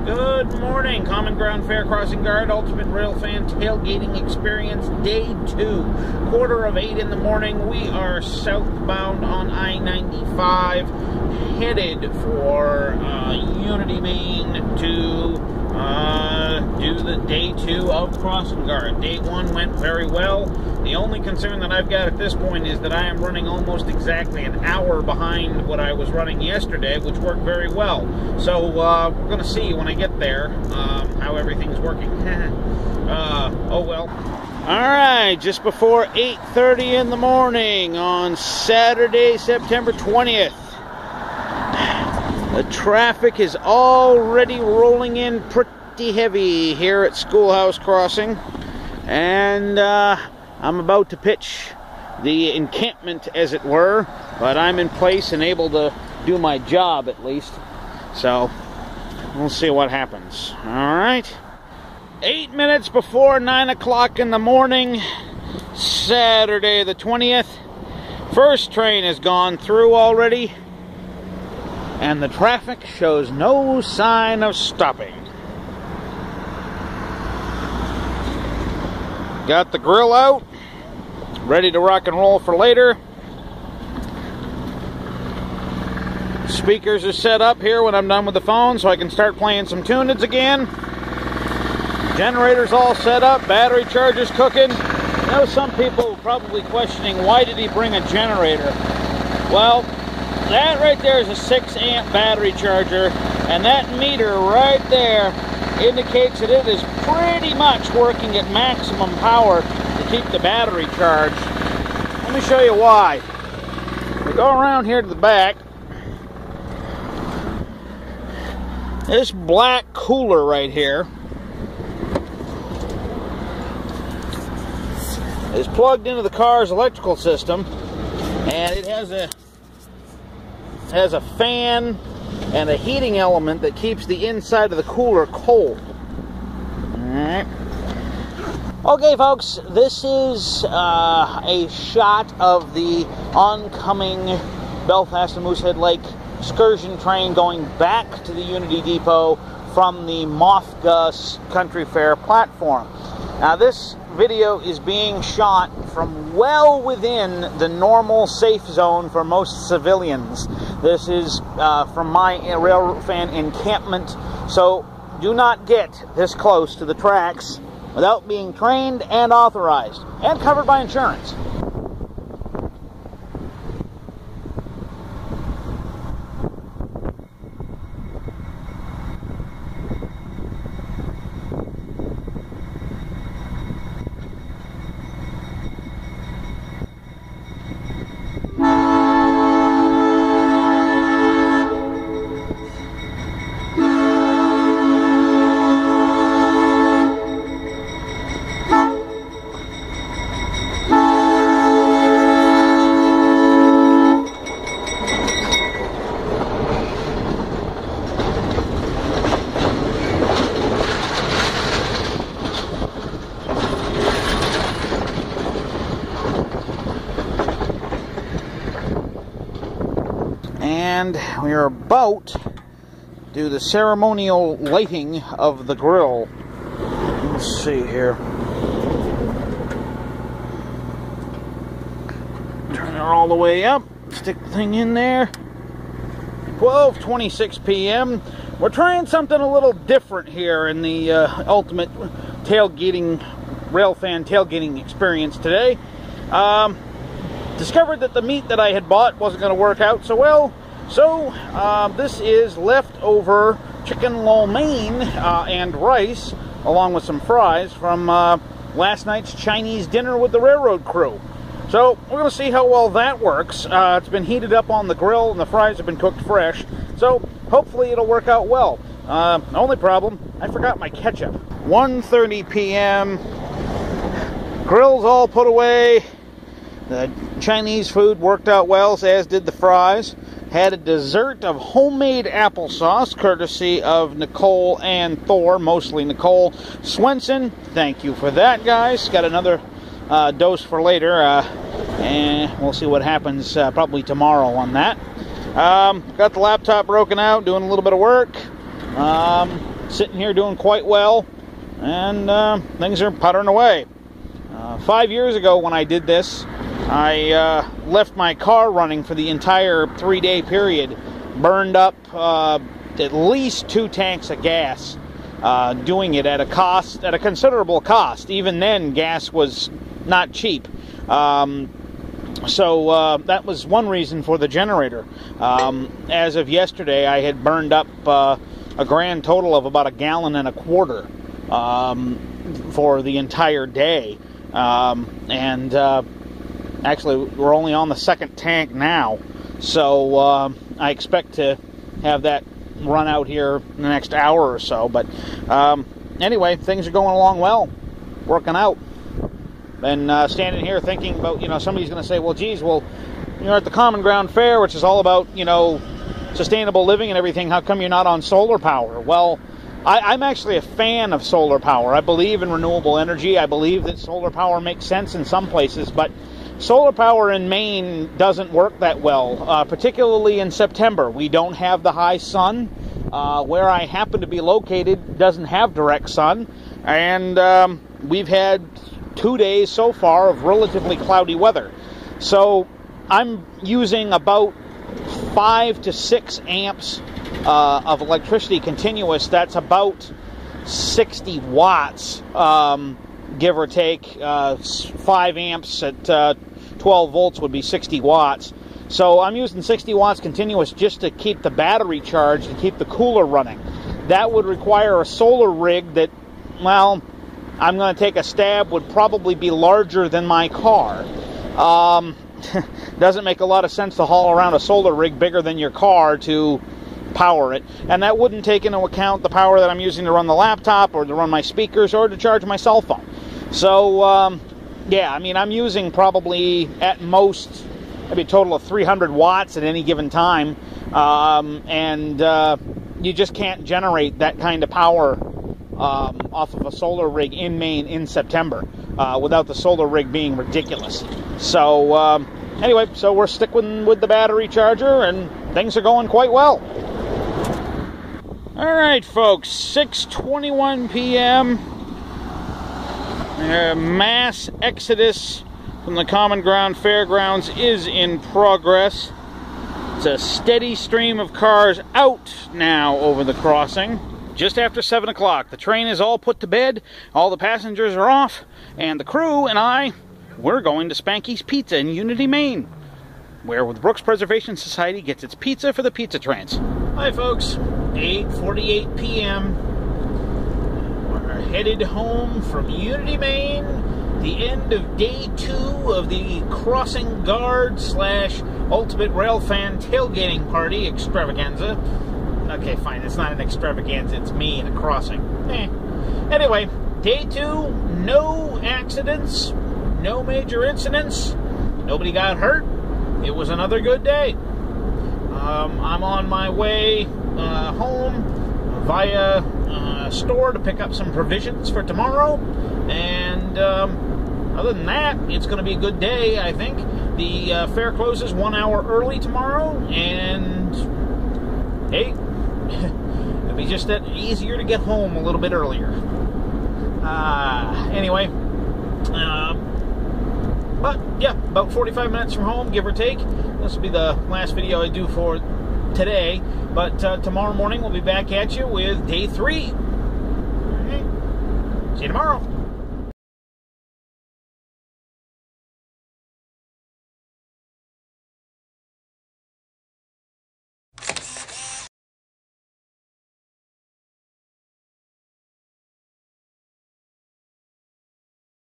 Good morning, Common Ground Fair Crossing Guard, Ultimate Railfan Tailgating Experience, Day 2, 7:45 in the morning. We are southbound on I-95, headed for Unity, Maine to do the Day 2 of Crossing Guard. Day 1 went very well. The only concern that I've got at this point is that I am running almost exactly an hour behind what I was running yesterday, which worked very well. So we're going to see when I get there how everything's working. Oh well. Alright, just before 8:30 in the morning on Saturday, September 20th. The traffic is already rolling in pretty heavy here at Schoolhouse Crossing. And I'm about to pitch the encampment, as it were, but I'm in place and able to do my job at least. So we'll see what happens. Alright. 8 minutes before 9 o'clock in the morning, Saturday the 20th. First train has gone through already, and the traffic shows no sign of stopping. Got the grill out, ready to rock and roll for later. Speakers are set up here when I'm done with the phone so I can start playing some tunage again. Generator's all set up, battery charger's cooking. I know some people probably questioning, why did he bring a generator? Well, that right there is a 6-amp battery charger, and that meter right there indicates that it is pretty much working at maximum power to keep the battery charged. Let me show you why. We go around here to the back. This black cooler right here is plugged into the car's electrical system, and it has a fan and a heating element that keeps the inside of the cooler cold. Alright. Okay, folks, this is a shot of the oncoming Belfast and Moosehead Lake excursion train going back to the Unity Depot from the Mothga Country Fair platform. Now, this video is being shot from well within the normal safe zone for most civilians. This is from my Railfan encampment, so do not get this close to the tracks without being trained and authorized and covered by insurance. And we are about to do the ceremonial lighting of the grill. Let's see here. Turn it all the way up. Stick the thing in there. 12:26 p.m. We're trying something a little different here in the Ultimate Tailgating Railfan Tailgating Experience today. Discovered that the meat that I had bought wasn't going to work out so well, so this is leftover chicken lo mein and rice, along with some fries from last night's Chinese dinner with the railroad crew. So we're going to see how well that works. It's been heated up on the grill and the fries have been cooked fresh, so hopefully it'll work out well. The only problem, I forgot my ketchup. 1:30 p.m. Grill's all put away. The Chinese food worked out well, as did the fries. Had a dessert of homemade applesauce, courtesy of Nicole and Thor, mostly Nicole Swenson. Thank you for that, guys. Got another dose for later, and we'll see what happens probably tomorrow on that. Got the laptop broken out, doing a little bit of work. sitting here doing quite well, and things are puttering away. 5 years ago when I did this, I left my car running for the entire 3-day period, burned up at least 2 tanks of gas, doing it at a considerable cost. Even then, gas was not cheap. So that was one reason for the generator. As of yesterday, I had burned up a grand total of about 1.25 gallons for the entire day. Actually, we're only on the 2nd tank now, so I expect to have that run out here in the next hour or so. But anyway, things are going along well, working out. And standing here thinking about, somebody's going to say, well, geez, well, you're at the Common Ground Fair, which is all about, sustainable living and everything. How come you're not on solar power? Well, I'm actually a fan of solar power. I believe in renewable energy. I believe that solar power makes sense in some places, but solar power in Maine doesn't work that well, particularly in September. We don't have the high sun. Where I happen to be located doesn't have direct sun, and we've had 2 days so far of relatively cloudy weather. So I'm using about 5 to 6 amps of electricity continuous. That's about 60 watts, give or take. 5 amps at 12 volts would be 60 watts. So I'm using 60 watts continuous just to keep the battery charged, to keep the cooler running. That would require a solar rig that, well, I'm going to take a stab, would probably be larger than my car. Doesn't make a lot of sense to haul around a solar rig bigger than your car to power it. And that wouldn't take into account the power that I'm using to run the laptop or to run my speakers or to charge my cell phone. So, yeah, I mean, I'm using probably at most maybe a total of 300 watts at any given time. You just can't generate that kind of power off of a solar rig in Maine in September without the solar rig being ridiculous. So anyway, so we're sticking with the battery charger, and things are going quite well. All right, folks, 6:21 p.m. Mass exodus from the Common Ground Fairgrounds is in progress. It's a steady stream of cars out now over the crossing. Just after 7 o'clock, the train is all put to bed, all the passengers are off, and the crew and I, we're going to Spanky's Pizza in Unity, Maine, where the Brooks Preservation Society gets its pizza for the pizza trains. Hi folks, 8:48 p.m. We're headed home from Unity, Maine, the end of day 2 of the Crossing Guard / Ultimate Railfan Tailgating Party Extravaganza. Okay, fine, it's not an extravaganza, it's me in a crossing. Anyway, day 2, no accidents, no major incidents, nobody got hurt. It was another good day. I'm on my way home via a store to pick up some provisions for tomorrow, and other than that, it's going to be a good day, I think. The fair closes 1 hour early tomorrow, and hey, it'll be just that easier to get home a little bit earlier. Anyway, but yeah, about 45 minutes from home, give or take. This will be the last video I do for today, but tomorrow morning we'll be back at you with day 3. See you tomorrow.